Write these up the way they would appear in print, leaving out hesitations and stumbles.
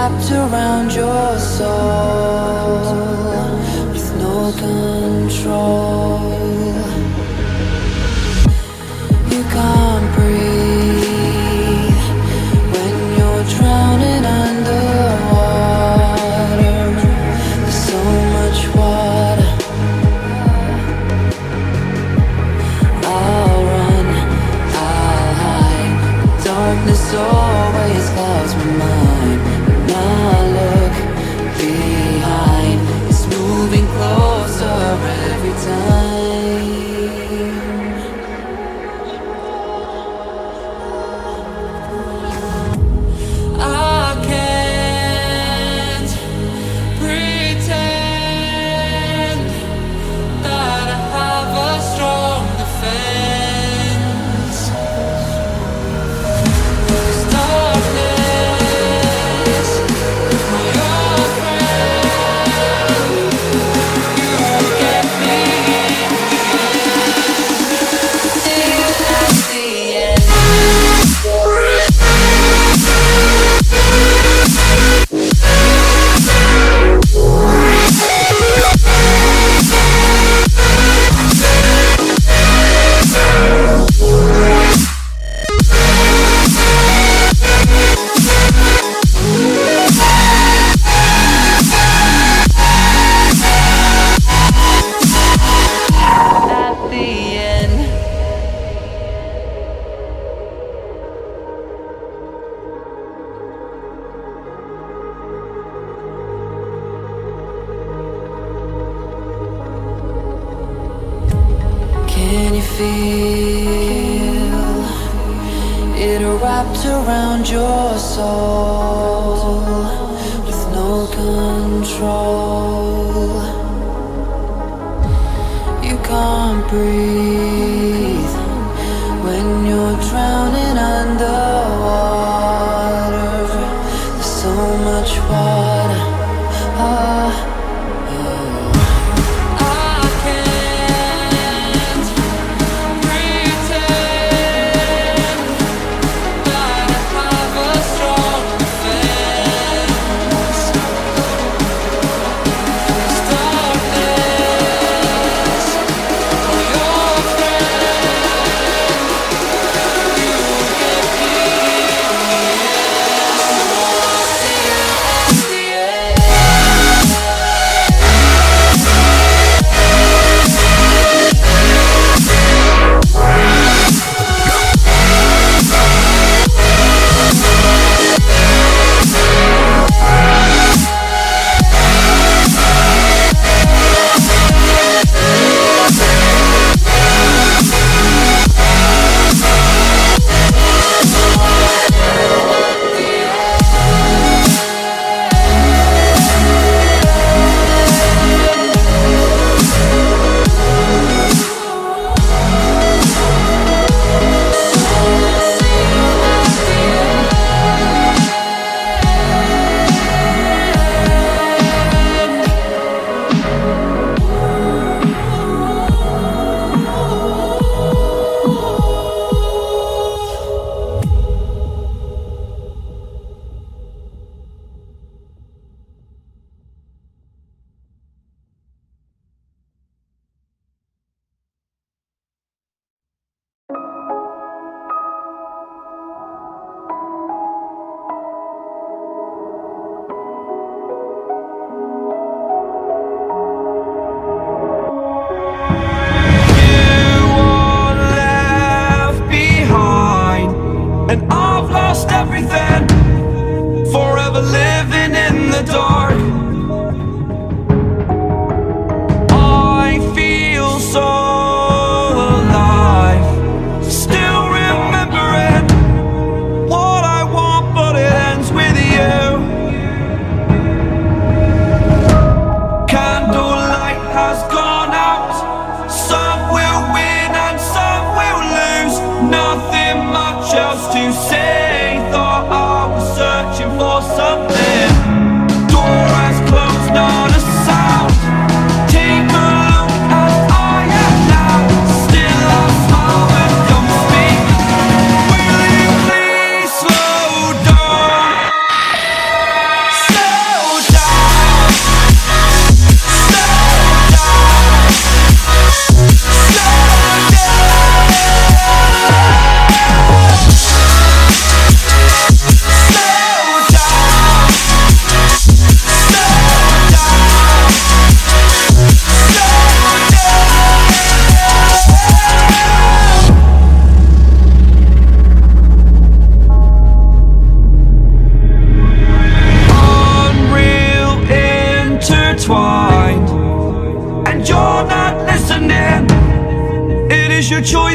wrapped around your soul with no control. You can't breathe when you're drowning underwater. There's so much water. I'll run, I'll hide. Darkness always clouds my mind. When I look behind, it's moving closer every time. I can't pretend that I have a strong defense. 'Cause darkness, my old friend, you get me in the end. See you at the end. At the end. Can you feel it wrapped around your soul with no control? You can't breathe when you're drowning underwater. There's so much water. I can't pretend that I have a strong defense. 'Cause darkness, my old friend, you get me in the end. See you at the end. And I've lost everything, forever living in the dark. I feel so alive, still remembering what I want, but it ends with you. Candlelight has gone out. Some will win and some will lose. Nothing much else to say. Thought I was searching for something. Door has closed, not a sound. Take a look as I am now. Still I smile when you speak. Will you please slow down?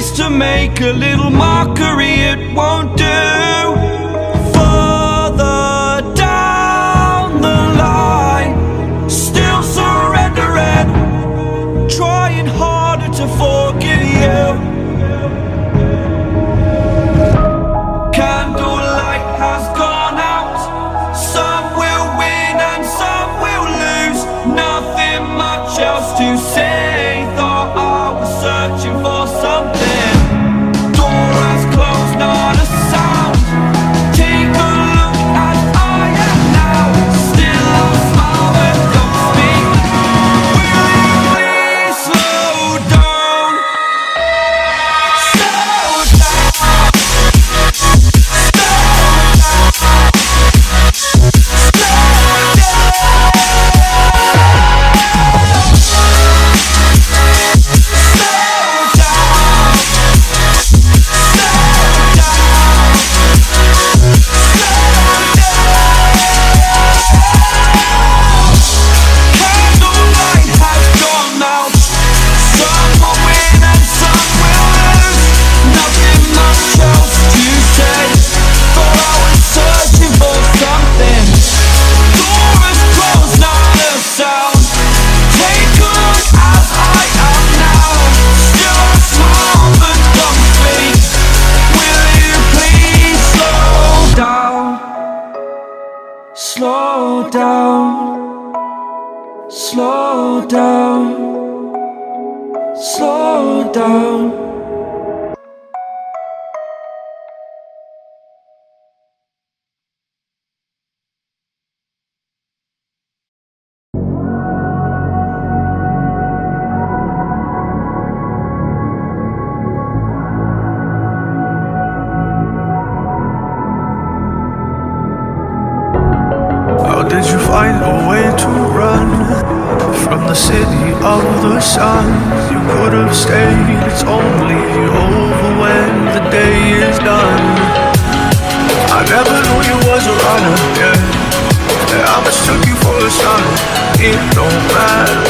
tries to make a little mockery, it won't do. Further down the line, still surrendering, trying harder to forgive you. Candlelight has gone out. Some will win and some will lose. Nothing much else to say. Thought I was searching for something. Door has closed, not a sound. Take a look as I am now. Still I smile but don't speak. Will you please slow down? Slow down. Slow down, slow down, slow down. How did you find a way to run from the city of the sun? You could have stayed, it's only over when the day is done. I never knew you was a runner, yeah. I mistook you for a son. It don't matter